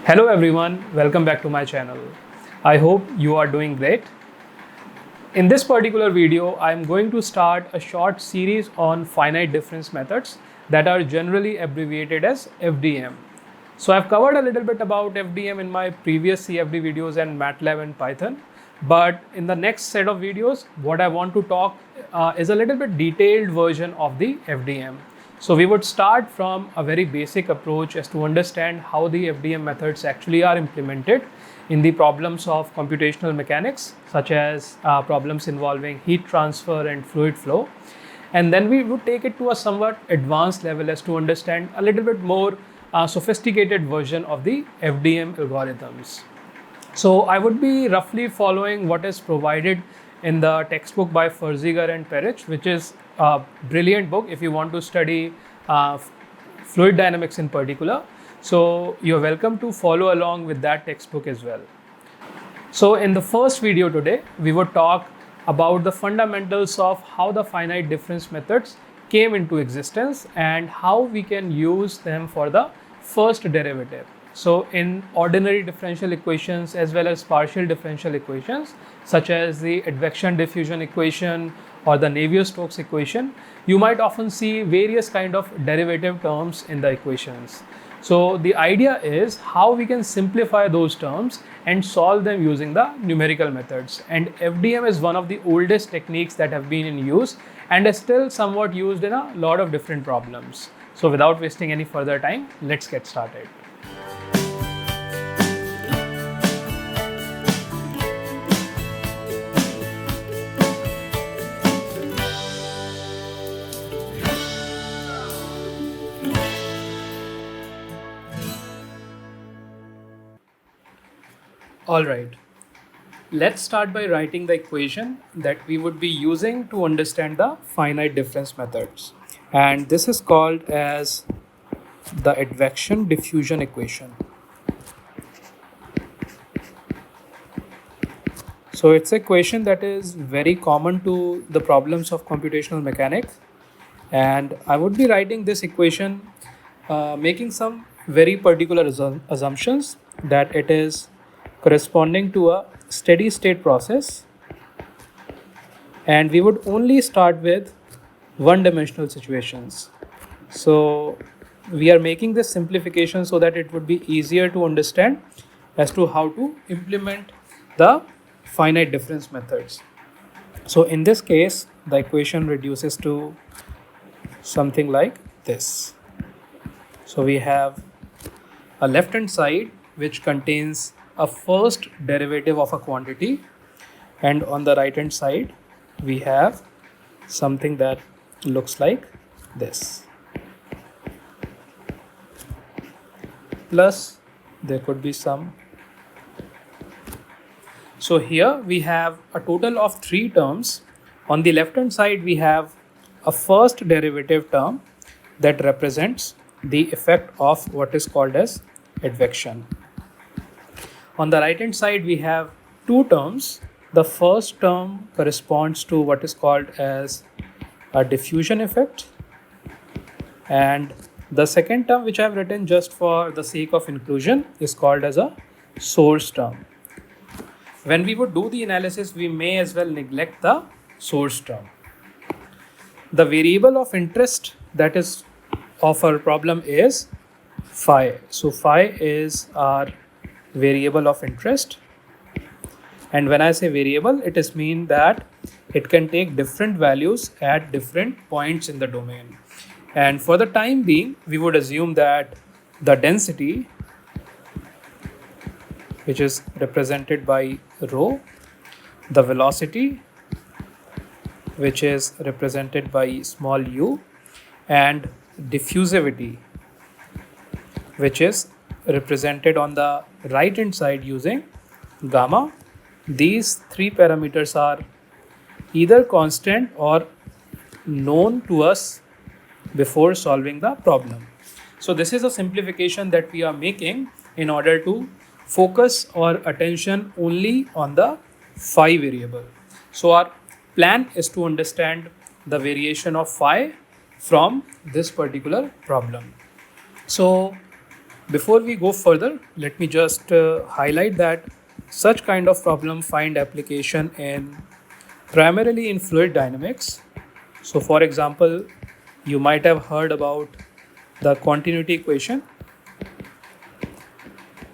Hello everyone, welcome back to my channel. I hope you are doing great. In this particular video, I am going to start a short series on finite difference methods that are generally abbreviated as FDM. So I've covered a little bit about FDM in my previous CFD videos and MATLAB and Python. But in the next set of videos, what I want to talk is a little bit detailed version of the FDM. So we would start from a very basic approach as to understand how the FDM methods actually are implemented in the problems of computational mechanics, such as problems involving heat transfer and fluid flow. And then we would take it to a somewhat advanced level as to understand a little bit more sophisticated version of the FDM algorithms. So I would be roughly following what is provided in the textbook by Ferziger and Perich, which is a brilliant book if you want to study fluid dynamics in particular. So you're welcome to follow along with that textbook as well. So in the first video today, we would talk about the fundamentals of how the finite difference methods came into existence and how we can use them for the first derivative. So in ordinary differential equations as well as partial differential equations, such as the advection diffusion equation or the Navier-Stokes equation, you might often see various kind of derivative terms in the equations. So the idea is how we can simplify those terms and solve them using the numerical methods. And FDM is one of the oldest techniques that have been in use and is still somewhat used in a lot of different problems. So without wasting any further time, let's get started. Alright, let's start by writing the equation that we would be using to understand the finite difference methods. And this is called as the advection diffusion equation. So it's an equation that is very common to the problems of computational mechanics. And I would be writing this equation making some very particular assumptions that it is corresponding to a steady state process, and we would only start with one-dimensional situations. So we are making this simplification so that it would be easier to understand as to how to implement the finite difference methods. So in this case, the equation reduces to something like this. So we have a left-hand side which contains a first derivative of a quantity, and on the right hand side we have something that looks like this, plus there could be some. So here we have a total of three terms. On the left hand side we have a first derivative term that represents the effect of what is called as advection. On the right hand side we have two terms. The first term corresponds to what is called as a diffusion effect, and the second term, which I have written just for the sake of inclusion, is called as a source term. When we would do the analysis, we may as well neglect the source term. The variable of interest that is of our problem is phi. So phi is our variable of interest, and when I say variable, it is mean that it can take different values at different points in the domain. And for the time being, we would assume that the density, which is represented by rho, the velocity, which is represented by small u, and diffusivity, which is represented on the right hand side using gamma. These three parameters are either constant or known to us before solving the problem. So this is a simplification that we are making in order to focus our attention only on the phi variable. So our plan is to understand the variation of phi from this particular problem. So Before we go further, let me just highlight that such kind of problem find application in primarily in fluid dynamics. So for example, you might have heard about the continuity equation.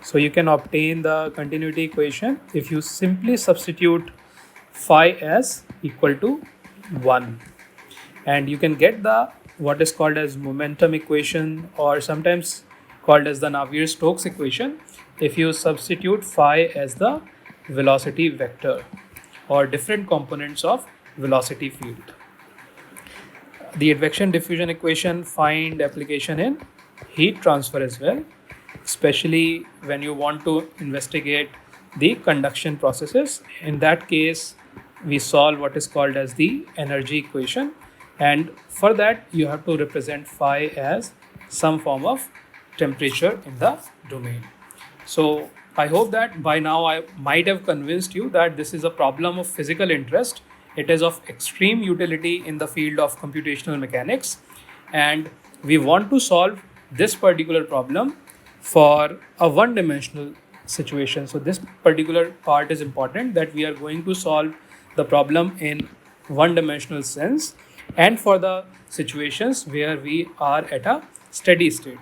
So you can obtain the continuity equation if you simply substitute phi s equal to 1, and you can get the what is called as momentum equation, or sometimes called as the Navier-Stokes equation, if you substitute phi as the velocity vector or different components of velocity field. The advection diffusion equation find application in heat transfer as well, especially when you want to investigate the conduction processes. In that case, we solve what is called as the energy equation, and for that you have to represent phi as some form of temperature in the domain. So I hope that by now I might have convinced you that this is a problem of physical interest. It is of extreme utility in the field of computational mechanics, and we want to solve this particular problem for a one-dimensional situation. So this particular part is important, that we are going to solve the problem in one-dimensional sense and for the situations where we are at a steady state.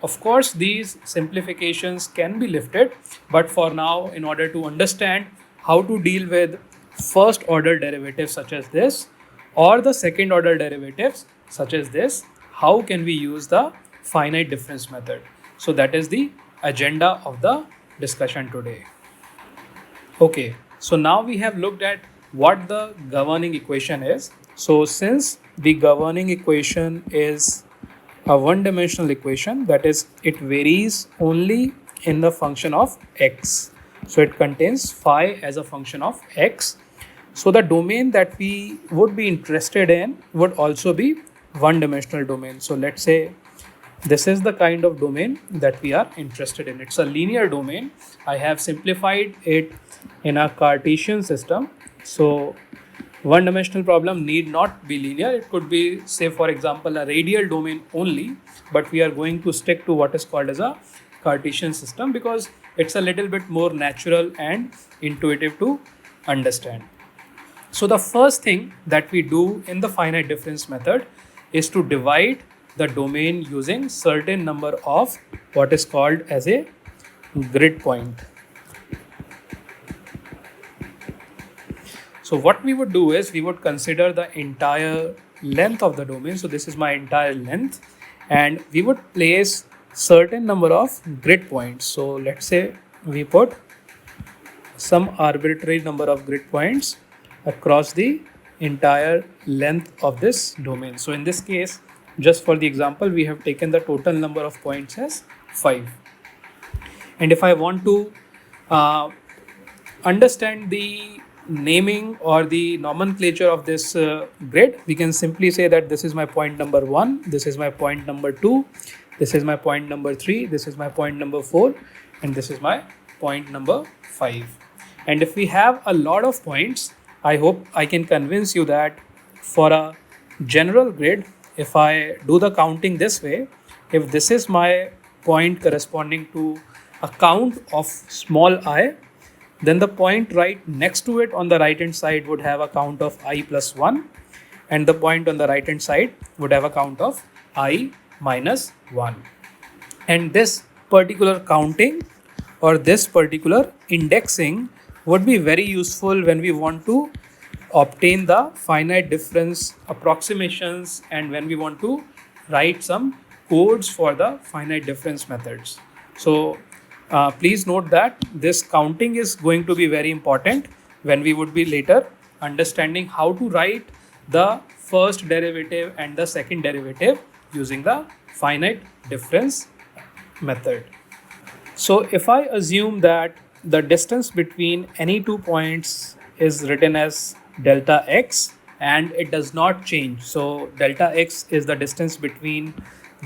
Of course, these simplifications can be lifted, but for now, in order to understand how to deal with first order derivatives such as this or the second order derivatives such as this, how can we use the finite difference method? So that is the agenda of the discussion today. Okay, so now we have looked at what the governing equation is. So since the governing equation is a one-dimensional equation, that is, it varies only in the function of x. So it contains phi as a function of x. So the domain that we would be interested in would also be one-dimensional domain. So let's say this is the kind of domain that we are interested in. It's a linear domain. I have simplified it in a Cartesian system. So one-dimensional problem need not be linear. It could be, say for example, a radial domain only, but we are going to stick to what is called as a Cartesian system because it's a little bit more natural and intuitive to understand. So the first thing that we do in the finite difference method is to divide the domain using certain number of what is called as a grid point. So what we would do is we would consider the entire length of the domain. So this is my entire length, and we would place certain number of grid points. So let's say we put some arbitrary number of grid points across the entire length of this domain. So in this case, just for the example, we have taken the total number of points as 5. And if I want to understand the naming or the nomenclature of this grid, we can simply say that this is my point number 1, this is my point number 2, this is my point number 3, this is my point number 4, and this is my point number 5. And if we have a lot of points, I hope I can convince you that for a general grid, if I do the counting this way, if this is my point corresponding to a count of small I, then the point right next to it on the right hand side would have a count of I plus 1, and the point on the right hand side would have a count of I minus 1. And this particular counting or this particular indexing would be very useful when we want to obtain the finite difference approximations and when we want to write some codes for the finite difference methods. So please note that this counting is going to be very important when we would be later understanding how to write the first derivative and the second derivative using the finite difference method. So if I assume that the distance between any 2 points is written as delta x and it does not change. So delta x is the distance between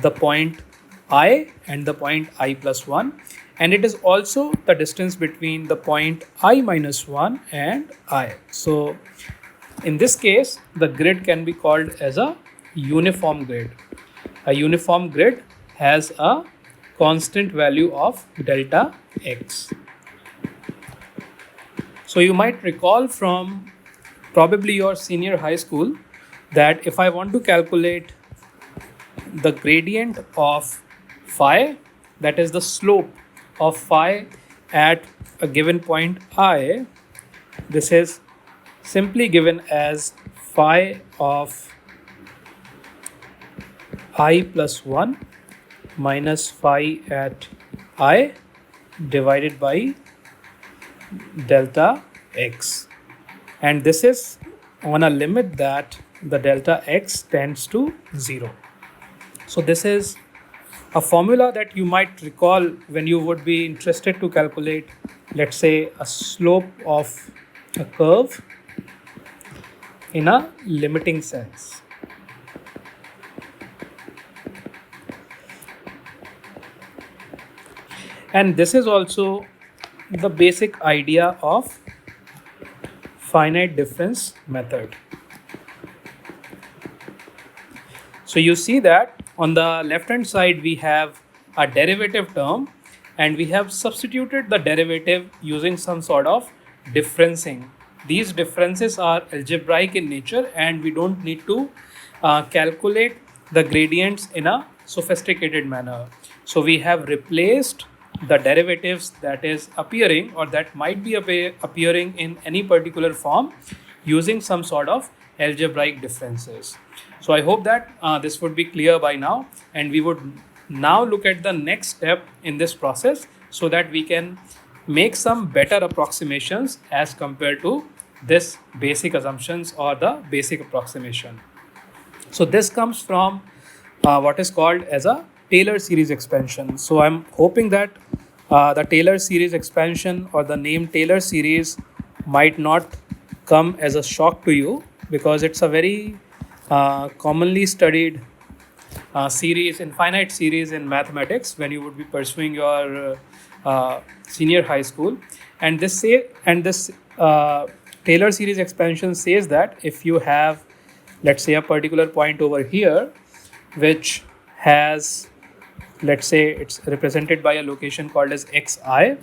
the point I and the point I plus 1, and it is also the distance between the point I minus 1 and I. So in this case, the grid can be called as a uniform grid. A uniform grid has a constant value of delta x. So you might recall from probably your senior high school that if I want to calculate the gradient of phi, that is the slope of phi at a given point I, this is simply given as phi of I plus 1 minus phi at I divided by delta x. And this is on a limit that the delta x tends to 0. So this is a formula that you might recall when you would be interested to calculate, let's say, a slope of a curve in a limiting sense. And this is also the basic idea of finite difference method. So you see that on the left hand side we have a derivative term, and we have substituted the derivative using some sort of differencing. These differences are algebraic in nature, and we don't need to calculate the gradients in a sophisticated manner. So we have replaced the derivatives that is appearing or that might be appearing in any particular form using some sort of algebraic differences. So I hope that this would be clear by now, and we would now look at the next step in this process so that we can make some better approximations as compared to this basic assumptions or the basic approximation. So this comes from what is called as a Taylor series expansion. So I'm hoping that the Taylor series expansion or the name Taylor series might not come as a shock to you, because it's a very commonly studied series, infinite series in mathematics when you would be pursuing your senior high school. And this Taylor series expansion says that if you have, let's say, a particular point over here which has, let's say, it's represented by a location called as xi,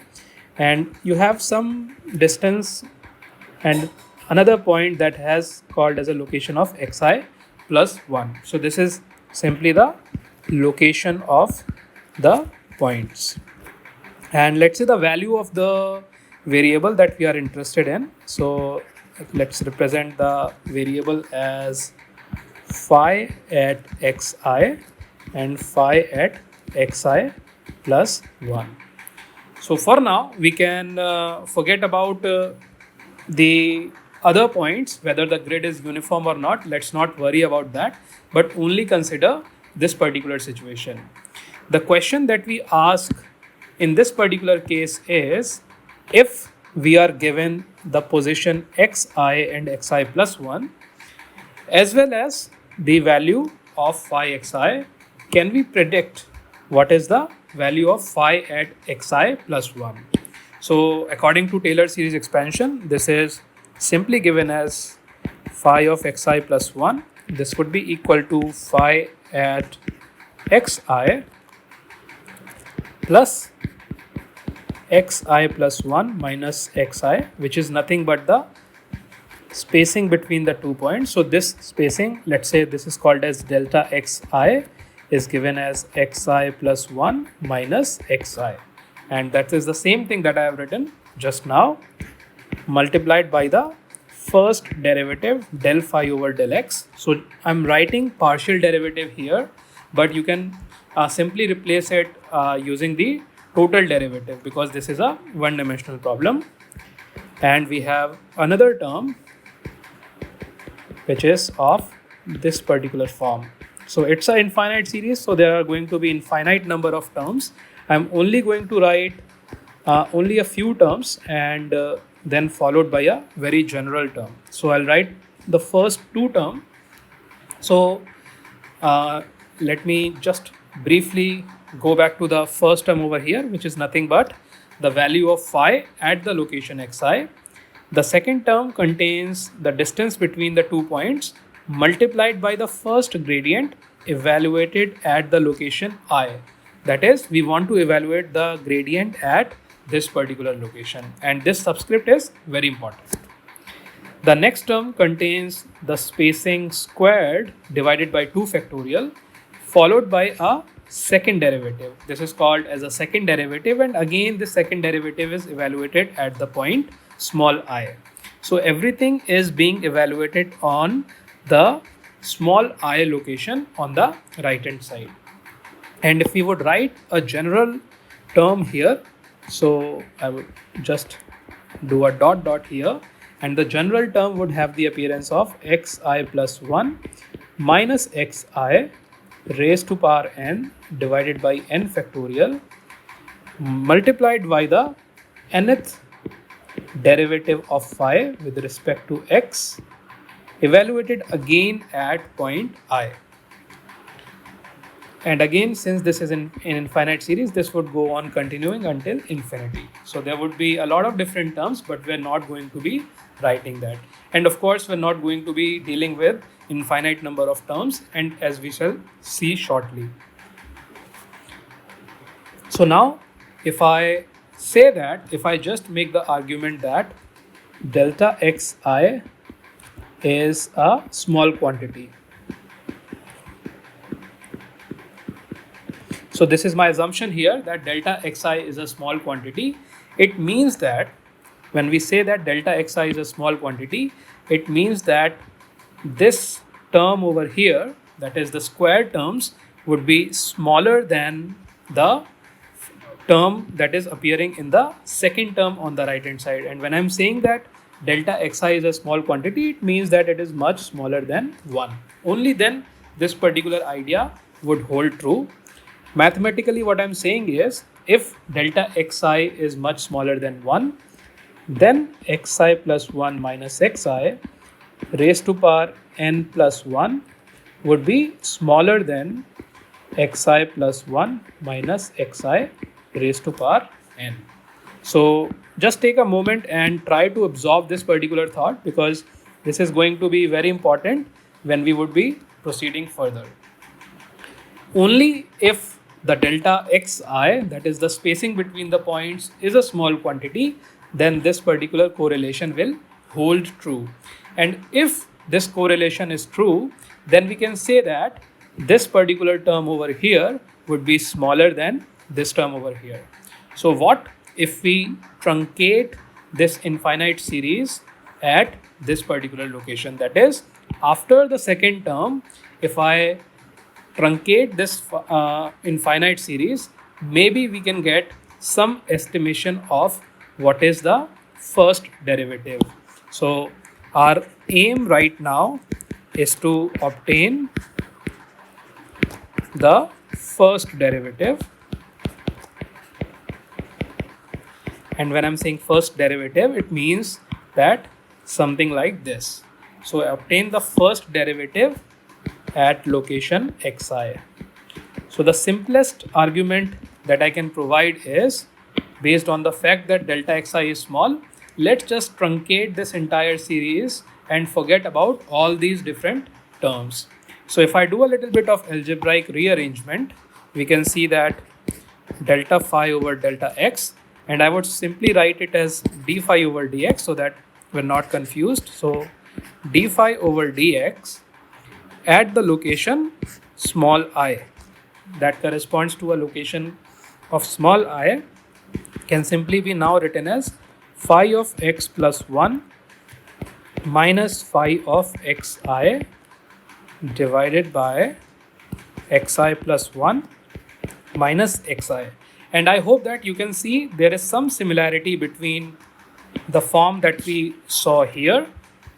and you have some distance and another point that has called as a location of xi plus 1. So this is simply the location of the points. And let's say the value of the variable that we are interested in. So let's represent the variable as phi at xi and phi at xi plus 1. So for now, we can forget about the other points, whether the grid is uniform or not. Let's not worry about that, but only consider this particular situation. The question that we ask in this particular case is, if we are given the position xi and xi plus 1 as well as the value of phi xi, can we predict what is the value of phi at xi plus 1? So according to Taylor series expansion, this is simply given as phi of xi plus 1. This would be equal to phi at xi plus xi plus 1 minus xi, which is nothing but the spacing between the 2 points. So this spacing, let's say this is called as delta xi, is given as xi plus 1 minus xi, and that is the same thing that I have written just now, multiplied by the first derivative del phi over del x. So I'm writing partial derivative here, but you can simply replace it using the total derivative, because this is a one-dimensional problem. And we have another term which is of this particular form. So it's an infinite series, so there are going to be infinite number of terms. I'm only going to write only a few terms, and then followed by a very general term. So I'll write the first two terms. So let me just briefly go back to the first term over here, which is nothing but the value of phi at the location xi. The second term contains the distance between the 2 points multiplied by the first gradient evaluated at the location I. That is, we want to evaluate the gradient at this particular location, and this subscript is very important. The next term contains the spacing squared divided by 2 factorial followed by a second derivative. This is called as a second derivative, and again this second derivative is evaluated at the point small I. So everything is being evaluated on the small I location on the right hand side. And if we would write a general term here, so I would just do a dot dot here, and the general term would have the appearance of xi plus 1 minus xi raised to power n divided by n factorial multiplied by the nth derivative of phi with respect to x evaluated again at point I. And again, since this is in infinite series, this would go on continuing until infinity. So there would be a lot of different terms, but we're not going to be writing that. And of course, we're not going to be dealing with infinite number of terms, and as we shall see shortly. So now, if I say that, if I just make the argument that delta xi is a small quantity. So this is my assumption here that delta xi is a small quantity. It means that when we say that delta xi is a small quantity, it means that this term over here, that is the square terms, would be smaller than the term that is appearing in the second term on the right hand side. And when I'm saying that delta xi is a small quantity, it means that it is much smaller than 1. Only then this particular idea would hold true. Mathematically, what I'm saying is, if delta xi is much smaller than 1, then xi plus 1 minus xi raised to power n plus 1 would be smaller than xi plus 1 minus xi raised to power n. So just take a moment and try to absorb this particular thought, because this is going to be very important when we would be proceeding further. Only if the delta xi, that is the spacing between the points, is a small quantity, then this particular correlation will hold true. And if this correlation is true, then we can say that this particular term over here would be smaller than this term over here. So what if we truncate this infinite series at this particular location? That is, after the second term, if I truncate this infinite series, maybe we can get some estimation of what is the first derivative. So our aim right now is to obtain the first derivative. And when I'm saying first derivative, it means that something like this. So I obtain the first derivative at location xi. So the simplest argument that I can provide is, based on the fact that delta xi is small, let's just truncate this entire series and forget about all these different terms. So if I do a little bit of algebraic rearrangement, we can see that delta phi over delta x, and I would simply write it as d phi over dx so that we're not confused. So d phi over dx at the location small I, that corresponds to a location of small I, can simply be now written as phi of x plus 1 minus phi of xi divided by xi plus 1 minus xi. And I hope that you can see there is some similarity between the form that we saw here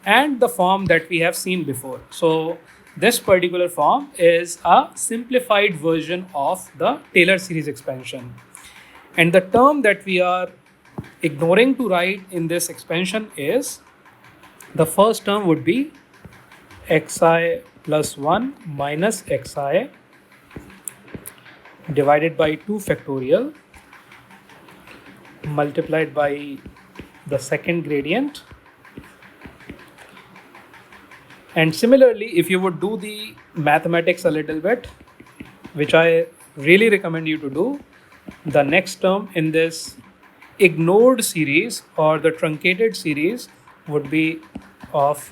and the form that we have seen before. So this particular form is a simplified version of the Taylor series expansion. And the term that we are ignoring to write in this expansion is, the first term would be xi plus 1 minus xi divided by 2 factorial multiplied by the second gradient. And similarly, if you would do the mathematics a little bit, which I really recommend you to do, the next term in this ignored series or the truncated series would be of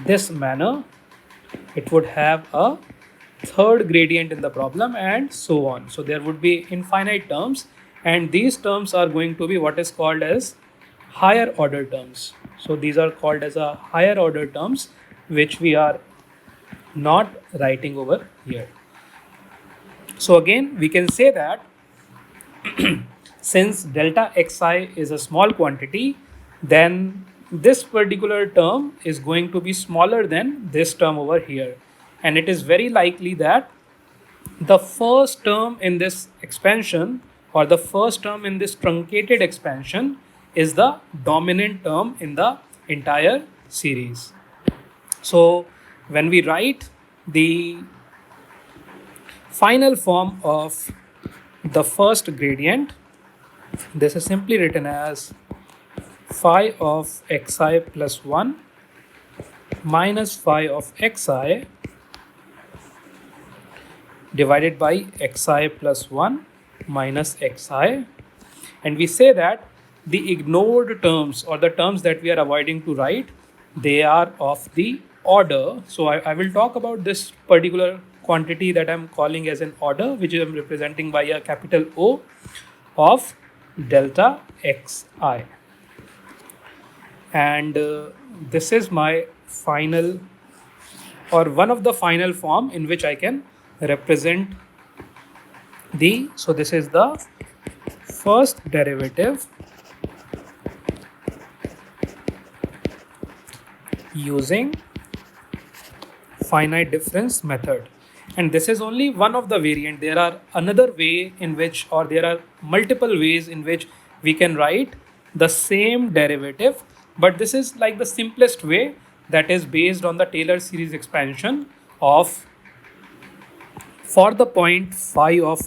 this manner. It would have a third gradient in the problem and so on. So there would be infinite terms, and these terms are going to be what is called as higher order terms. So these are called as a higher order terms, which we are not writing over here. So again, we can say that since delta xi is a small quantity, then this particular term is going to be smaller than this term over here. And it is very likely that the first term in this expansion or the first term in this truncated expansion is the dominant term in the entire series. So when we write the final form of the first gradient, this is simply written as phi of xi plus 1 minus phi of xi divided by xi plus 1 minus xi, and we say that the ignored terms or the terms that we are avoiding to write, they are of the order. So I will talk about this particular quantity that I'm calling as an order, which I'm representing by a capital O of delta xi. And this is my final or one of the final form in which I can represent the, so this is the first derivative using finite difference method. And this is only one of the variant. There are another way in which, or there are multiple ways in which we can write the same derivative, but this is like the simplest way, that is based on the Taylor series expansion of, for the point phi of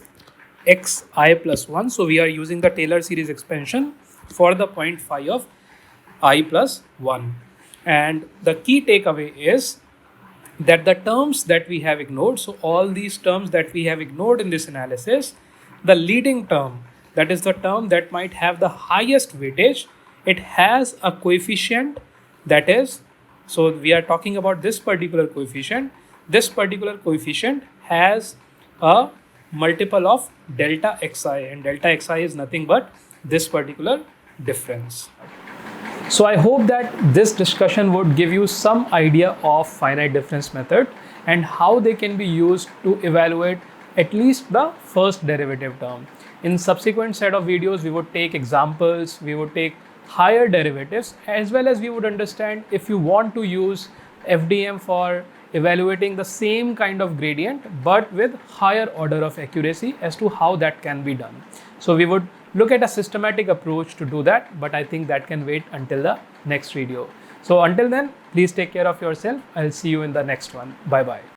xi plus 1. So we are using the Taylor series expansion for the point phi of I plus 1. And the key takeaway is that the terms that we have ignored, so all these terms that we have ignored in this analysis, the leading term, that is the term that might have the highest weightage, it has a coefficient that is, so we are talking about this particular coefficient. This particular coefficient has a multiple of delta xi, and delta xi is nothing but this particular difference. So I hope that this discussion would give you some idea of finite difference method and how they can be used to evaluate at least the first derivative term. In subsequent set of videos, we would take examples, we would take higher derivatives, as well as we would understand if you want to use FDM for evaluating the same kind of gradient but with higher order of accuracy as to how that can be done. So we would look at a systematic approach to do that, but I think that can wait until the next video. So until then, please take care of yourself. I'll see you in the next one. Bye bye.